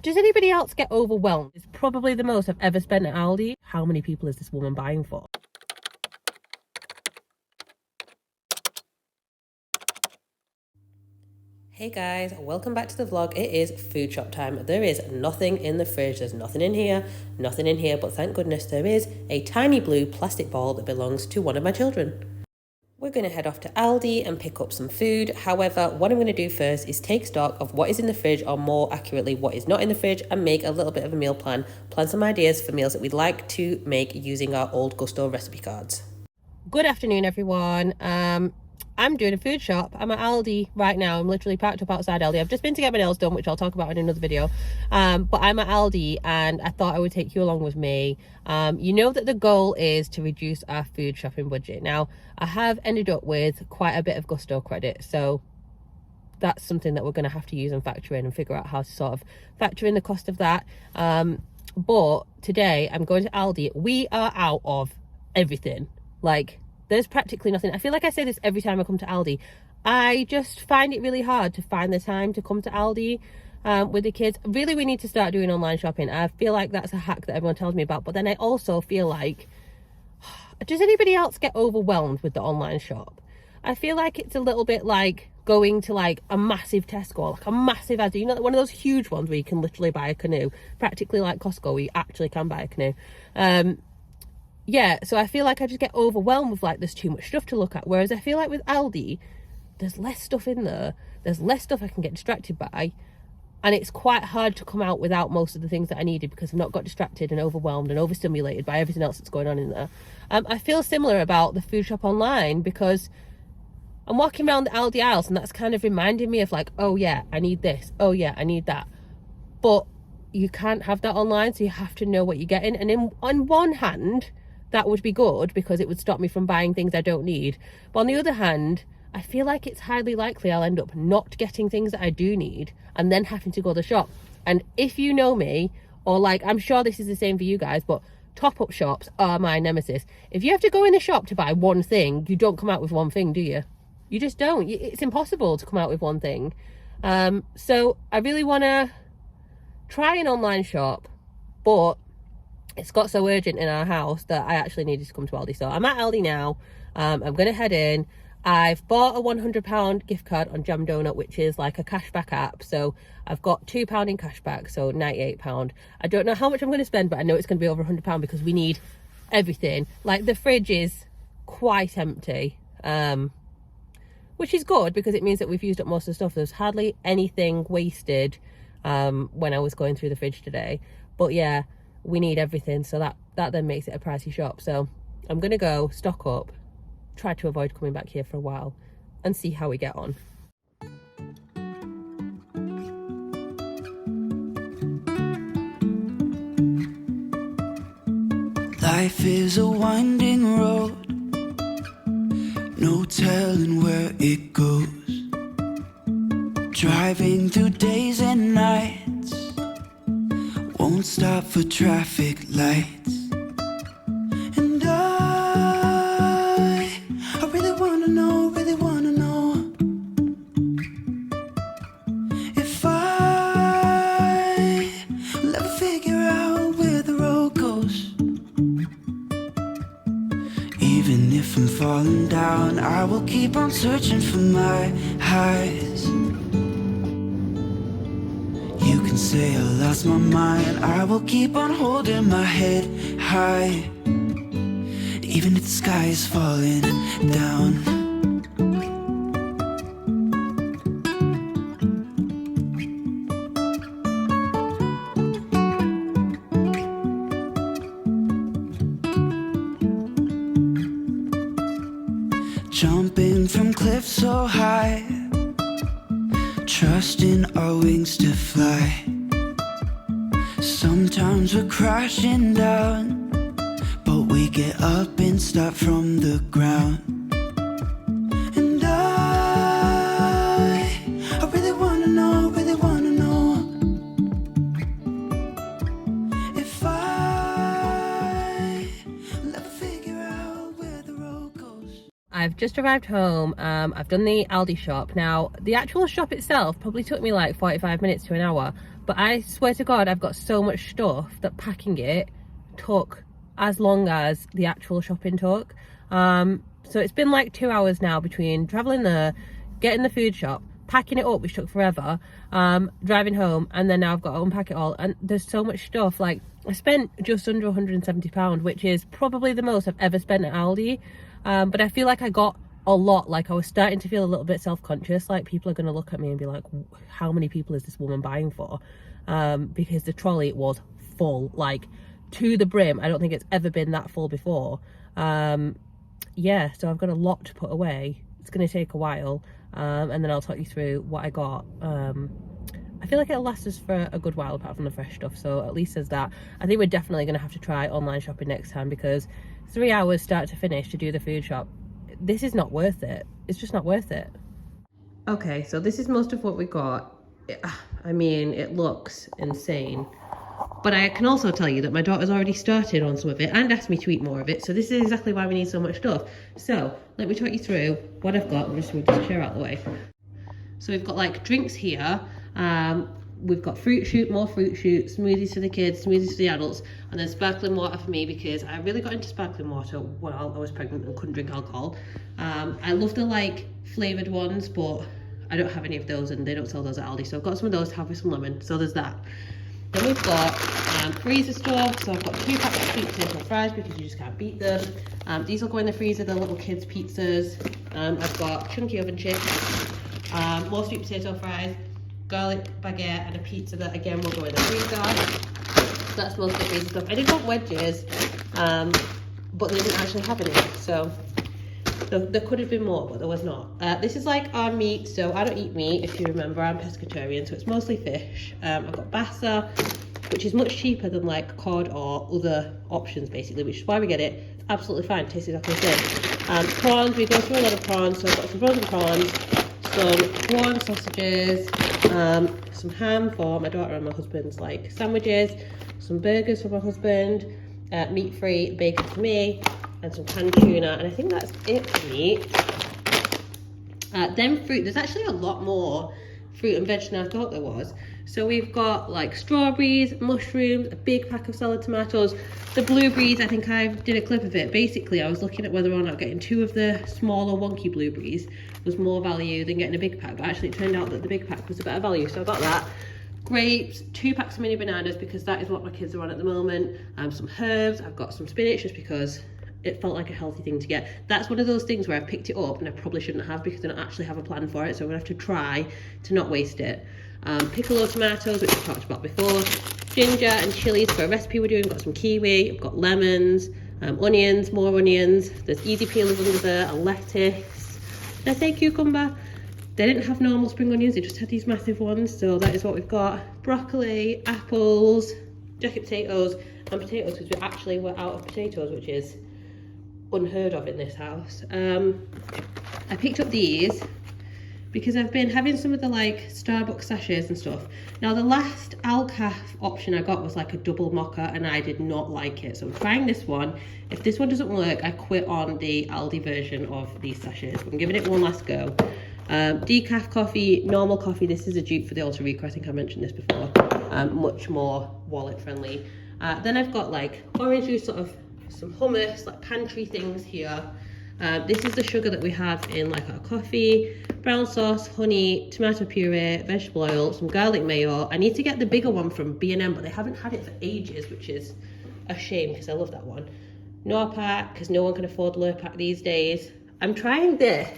Does anybody else get overwhelmed? It's probably the most I've ever spent at Aldi. How many people is this woman buying for? Hey guys, welcome back to the vlog. It is food shop time. There is nothing in the fridge. There's nothing in here, but thank goodness there is a tiny blue plastic ball that belongs to one of my children. We're going to head off to Aldi and pick up some food. However, what I'm going to do first is take stock of what is in the fridge, or more accurately, what is not in the fridge, and make a little bit of a meal plan some ideas for meals that we'd like to make using our old Gusto recipe cards. Good afternoon, everyone. I'm doing a food shop. I'm at Aldi right now. I'm literally parked up outside Aldi. I've just been to get my nails done, which I'll talk about in another video. But I'm at Aldi and I thought I would take you along with me. You know that the goal is to reduce our food shopping budget. Now, I have ended up with quite a bit of Gusto credit. So that's something that we're going to have to use and factor in and figure out how to sort of factor in the cost of that. But today I'm going to Aldi. We are out of everything. Like, there's practically nothing. I feel like I say this every time I come to Aldi. I just find it really hard to find the time to come to Aldi with the kids. Really, we need to start doing online shopping. I feel like that's a hack that everyone tells me about. But then I also feel like, does anybody else get overwhelmed with the online shop? I feel like it's a little bit like going to like a massive Tesco, like a massive Asda, you know, one of those huge ones where you can literally buy a canoe, practically like Costco, where you actually can buy a canoe. Yeah, so I feel like I just get overwhelmed with like there's too much stuff to look at. Whereas I feel like with Aldi, there's less stuff in there. There's less stuff I can get distracted by. And it's quite hard to come out without most of the things that I needed because I've not got distracted and overwhelmed and overstimulated by everything else that's going on in there. I feel similar about the food shop online because I'm walking around the Aldi aisles and that's kind of reminding me of like, oh yeah, I need this. Oh yeah, I need that. But you can't have that online, so you have to know what you're getting. And on one hand, that would be good because it would stop me from buying things I don't need. But on the other hand, I feel like it's highly likely I'll end up not getting things that I do need and then having to go to the shop. And if you know me, or like, I'm sure this is the same for you guys, but top-up shops are my nemesis. If you have to go in the shop to buy one thing, you don't come out with one thing, do you? You just don't. It's impossible to come out with one thing. So I really want to try an online shop, but it's got so urgent in our house that I actually needed to come to Aldi. So I'm at Aldi now. I'm going to head in. I've bought a £100 gift card on Jam Doughnut, which is like a cashback app. So I've got £2 in cashback, so £98. I don't know how much I'm going to spend, but I know it's going to be over £100 because we need everything. Like, the fridge is quite empty, which is good because it means that we've used up most of the stuff. There's hardly anything wasted when I was going through the fridge today. But yeah, we need everything, so that then makes it a pricey shop. So I'm gonna go stock up, try to avoid coming back here for a while and see how we get on. Life is a winding road, no telling where it goes. Driving through days and nights, won't stop for traffic lights. And I really wanna know if I will ever figure out where the road goes. Even if I'm falling down, I will keep on searching for my highs. You can say I lost my mind, I will keep on holding my head high, even if the sky is falling down. Jumping from cliffs so high, trusting our wings to fly. Sometimes we're crashing down, but we get up and start from the ground. And I really wanna know if I will ever figure out where the road goes. I've just arrived home. I've done the Aldi shop. Now, the actual shop itself probably took me like 45 minutes to an hour, But I swear to God, I've got so much stuff that packing it took as long as the actual shopping took. So it's been like 2 hours now between traveling there, getting the food shop, packing it up, which took forever, driving home, and then now I've got to unpack it all. And there's so much stuff. Like, I spent just under £170, which is probably the most I've ever spent at Aldi. But I feel like I got a lot. Like, I was starting to feel a little bit self-conscious, like people are going to look at me and be like, how many people is this woman buying for? Because the trolley was full, like to the brim. I don't think it's ever been that full before. Yeah, so I've got a lot to put away. It's going to take a while, and then I'll talk you through what I got. I feel like it'll last us for a good while apart from the fresh stuff, so at least there's that. I think we're definitely going to have to try online shopping next time, because 3 hours start to finish to do the food shop, this is not worth it. It's just not worth it. Okay, so this is most of what we got. I mean, it looks insane, but I can also tell you that my daughter's already started on some of it and asked me to eat more of it, so this is exactly why we need so much stuff. So let me talk you through what I've got. We'll just move this chair out of the way. So we've got like drinks here. We've got fruit shoot, more fruit shoot, smoothies for the kids, smoothies for the adults, and then sparkling water for me, because I really got into sparkling water while I was pregnant and couldn't drink alcohol. I love the like flavoured ones, but I don't have any of those and they don't sell those at Aldi, so I've got some of those to have with some lemon, so there's that. Then we've got freezer stuff, so I've got 2 packs of sweet potato fries because you just can't beat them. These will go in the freezer, the little kids pizzas. I've got chunky oven chips, more sweet potato fries, garlic baguette, and a pizza that again will go in the freezer. So that's most of the freezer stuff. I did want wedges, but they didn't actually have any, so there could have been more, but there was not. This is like our meat, so I don't eat meat, if you remember. I'm pescatarian, so it's mostly fish. I've got bassa, which is much cheaper than like cod or other options basically, which is why we get it. It's absolutely fine, tastes exactly the same. Prawns, we go through a lot of prawns, so I've got some frozen prawns, some prawn sausages, some ham for my daughter and my husband's like sandwiches, some burgers for my husband, meat-free bacon for me, and some canned tuna, and I think that's it for meat. Then fruit, there's actually a lot more fruit and veg than I thought there was. So we've got like strawberries, mushrooms, a big pack of salad tomatoes, the blueberries. I think I did a clip of it. Basically, I was looking at whether or not getting 2 of the smaller wonky blueberries was more value than getting a big pack, but actually it turned out that the big pack was a better value, so I got that. Grapes, 2 packs of mini bananas because that is what my kids are on at the moment. Some herbs, I've got some spinach just because it felt like a healthy thing to get. That's one of those things where I picked it up and I probably shouldn't have because I don't actually have a plan for it, so I'm gonna have to try to not waste it. Piccolo tomatoes, which I talked about before, ginger and chilies for a recipe we're doing. We've got some kiwi, I've got lemons, onions, more onions. There's easy peelers under there, and lettuce. Did I say cucumber? They didn't have normal spring onions, they just had these massive ones, so that is what we've got. Broccoli, apples, jacket potatoes, and potatoes because we actually were out of potatoes, which is unheard of in this house. I picked up these because I've been having some of the like Starbucks sachets and stuff. Now the last Alcaf option I got was like a double mocha and I did not like it, so I'm trying this one. If this one doesn't work, I quit on the Aldi version of these sachets. I'm giving it one last go. Decaf coffee, normal coffee. This is a dupe for the Ultra Rico, I think I mentioned this before. Much more wallet friendly. Then I've got like orange juice, sort of some hummus, like pantry things here. This is the sugar that we have in like our coffee, brown sauce, honey, tomato puree, vegetable oil, some garlic mayo. I need to get the bigger one from B&M, but they haven't had it for ages, which is a shame because I love that one. Norpack, because no one can afford Lurpak these days. I'm trying this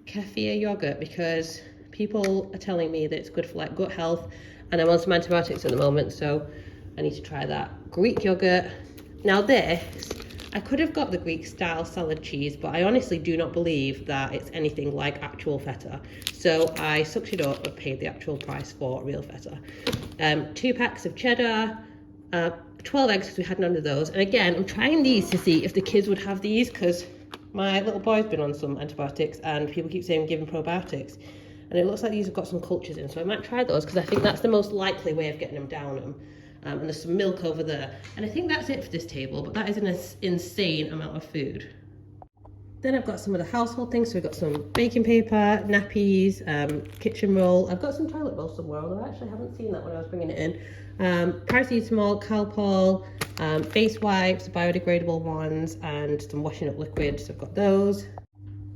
kefir yogurt because people are telling me that it's good for like gut health, and I'm on some antibiotics at the moment, so I need to try that. Greek yogurt. Now this, I could have got the Greek style salad cheese, but I honestly do not believe that it's anything like actual feta. So I sucked it up and paid the actual price for real feta. 2 packs of cheddar, 12 eggs because we had none of those. And again, I'm trying these to see if the kids would have these because my little boy's been on some antibiotics and people keep saying give him probiotics. And it looks like these have got some cultures in, so I might try those because I think that's the most likely way of getting them down them. And there's some milk over there. And I think that's it for this table, but that is an insane amount of food. Then I've got some of the household things. So we've got some baking paper, nappies, kitchen roll. I've got some toilet roll somewhere, although I actually haven't seen that when I was bringing it in. Paracetamol, Calpol, face wipes, biodegradable ones, and some washing up liquid. So I've got those.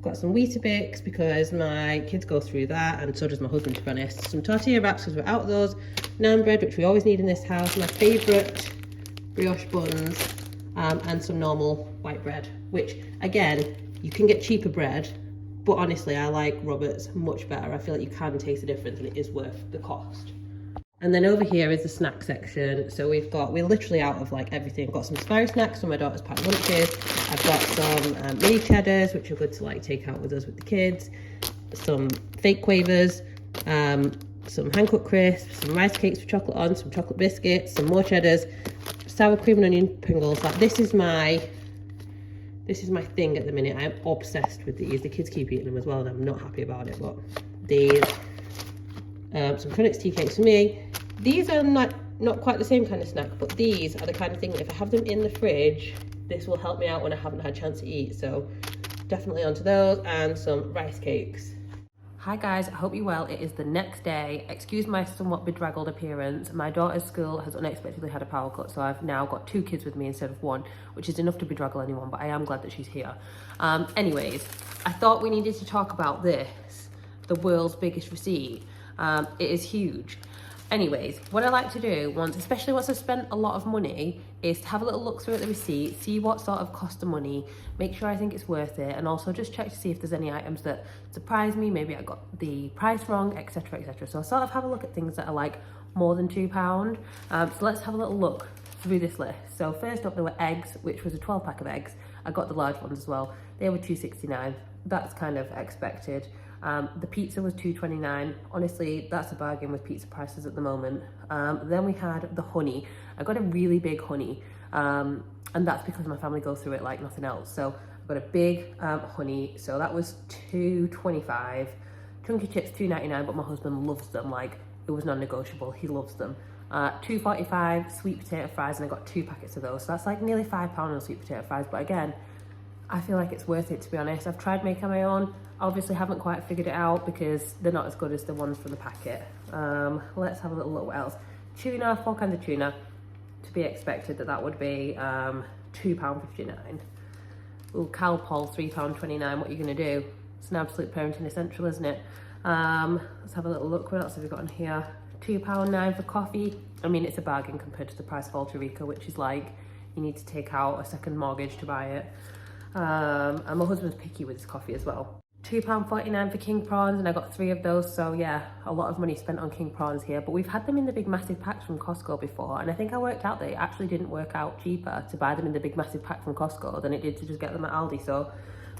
Got some Weetabix because my kids go through that, and so does my husband, to be honest. Some tortilla wraps because we're out of those. Naan bread, which we always need in this house. My favourite brioche buns, and some normal white bread, which again, you can get cheaper bread, but honestly, I like Robert's much better. I feel like you can taste the difference and it is worth the cost. And then over here is the snack section. So we're literally out of like everything. I've got some spiry snacks for my daughter's packed lunches. I've got some mini cheddars, which are good to like take out with us with the kids. Some fake quavers, some hand-cut crisps, some rice cakes with chocolate on, some chocolate biscuits, some more cheddars, sour cream and onion Pringles. Like this is my thing at the minute. I'm obsessed with these. The kids keep eating them as well, and I'm not happy about it. But these, some Crunnits tea cakes for me. These are not quite the same kind of snack, but these are the kind of thing that if I have them in the fridge, this will help me out when I haven't had a chance to eat. So definitely onto those, and some rice cakes. Hi guys, I hope you're well. It is the next day. Excuse my somewhat bedraggled appearance. My daughter's school has unexpectedly had a power cut, so I've now got 2 kids with me instead of 1, which is enough to bedraggle anyone, but I am glad that she's here. Anyways, I thought we needed to talk about this, the world's biggest receipt. It is huge. Anyways, what I like to do especially once I've spent a lot of money, is to have a little look through at the receipt, see what sort of cost of money, make sure I think it's worth it, and also just check to see if there's any items that surprise me, maybe I got the price wrong, etc, etc. So I sort of have a look at things that are like more than £2. So let's have a little look through this list. So first up, there were eggs, which was a 12 pack of eggs. I got the large ones as well. They were £2.69. That's kind of expected. The pizza was £2.29. Honestly, that's a bargain with pizza prices at the moment. Then we had the honey. I got a really big honey, and that's because my family goes through it like nothing else. So I got a big honey, so that was £2.25. Chunky chips £2.99, but my husband loves them. Like, it was non-negotiable. He loves them. £2.45 sweet potato fries, and I got 2 packets of those. So that's like nearly £5 on sweet potato fries. But again, I feel like it's worth it, to be honest. I've tried making my own. Obviously haven't quite figured it out because they're not as good as the ones from the packet. Let's have a little look what else. Tuna, 4 cans of tuna. To be expected that would be £2.59. Ooh, Calpol, £3.29. What are you gonna do? It's an absolute parenting essential, isn't it? Let's have a little look. What else have we got on here? £2.09 for coffee. I mean, it's a bargain compared to the price of Alta Rica, which is like, you need to take out a second mortgage to buy it. And my husband's picky with his coffee as well. £2.49 for king prawns, and I got 3 of those. So yeah, a lot of money spent on king prawns here, but we've had them in the big massive packs from Costco before, and I think I worked out that it actually didn't work out cheaper to buy them in the big massive pack from Costco than it did to just get them at Aldi. So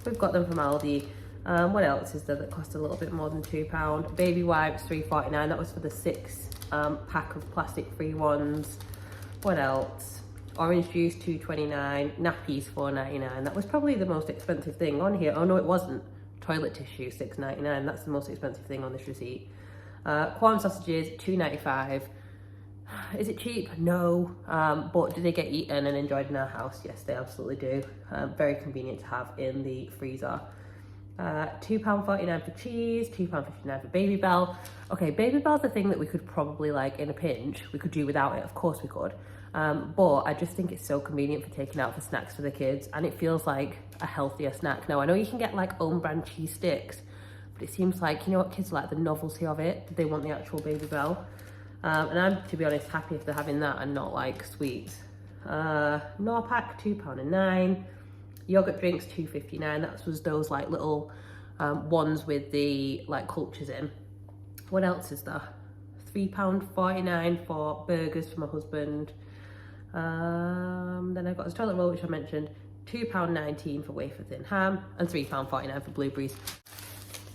we've got them from Aldi. What else is there that cost a little bit more than £2? Baby wipes, £3.49. That was for the 6 pack of plastic free ones. What else? Orange juice, £2.29. Nappies, £4.99. That was probably the most expensive thing on here. Oh no, it wasn't. Toilet tissue, £6.99. That's the most expensive thing on this receipt. Corn sausages, £2.95. Is it cheap? No. But do they get eaten and enjoyed in our house? Yes, they absolutely do. Very convenient to have in the freezer. £2.49 for cheese, £2.59 for Baby Bell. Okay, Baby Bell's the thing that we could probably, like, in a pinch, we could do without it. Of course we could. But I just think it's so convenient for taking out for snacks for the kids, and it feels like a healthier snack. Now, I know you can get like own brand cheese sticks, but it seems like, you know what, kids like the novelty of it. They want the actual Baby Bell. And I'm, to be honest, happy if they're having that and not like sweets. Norpack, £2.09. Yogurt drinks, £2.59. That was those like little ones with the like cultures in. What else is there? £3.49 for burgers for my husband. Then I got this toilet roll, which I mentioned. £2.19 for wafer thin ham, and £3.49 for blueberries.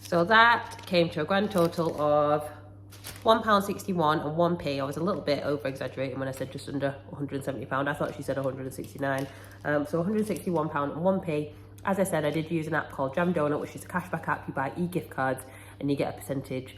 So that came to a grand total of £1.61 and 1p. I was a little bit over exaggerating when I said just under £170. I thought she said 169. So £161 and 1p. As I said, I did use an app called Jam Doughnut, which is a cashback app. You buy e-gift cards and you get a percentage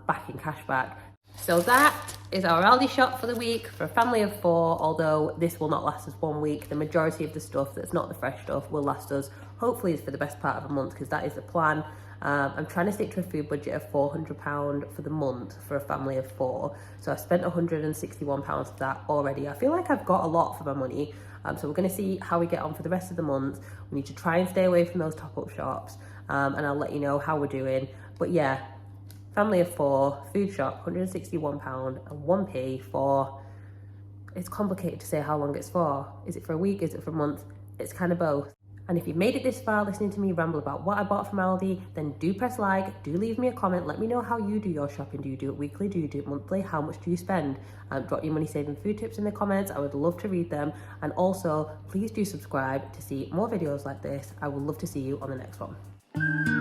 back in cashback. So that is our Aldi shop for the week for a family of 4, although this will not last us 1 week. The majority of the stuff that's not the fresh stuff will last us hopefully is for the best part of a month, because that is the plan. I'm trying to stick to a food budget of £400 for the month for a family of 4. So I've spent £161 of that already. I feel like I've got a lot for my money. So we're going to see how we get on for the rest of the month. We need to try and stay away from those top-up shops, and I'll let you know how we're doing. But yeah, family of 4, food shop, £161 and 1p for... It's complicated to say how long it's for. Is it for a week? Is it for a month? It's kind of both. And if you've made it this far listening to me ramble about what I bought from Aldi, then do press like, do leave me a comment, let me know how you do your shopping. Do you do it weekly? Do you do it monthly? How much do you spend? Drop your money saving food tips in the comments. I would love to read them. And also, please do subscribe to see more videos like this. I would love to see you on the next one.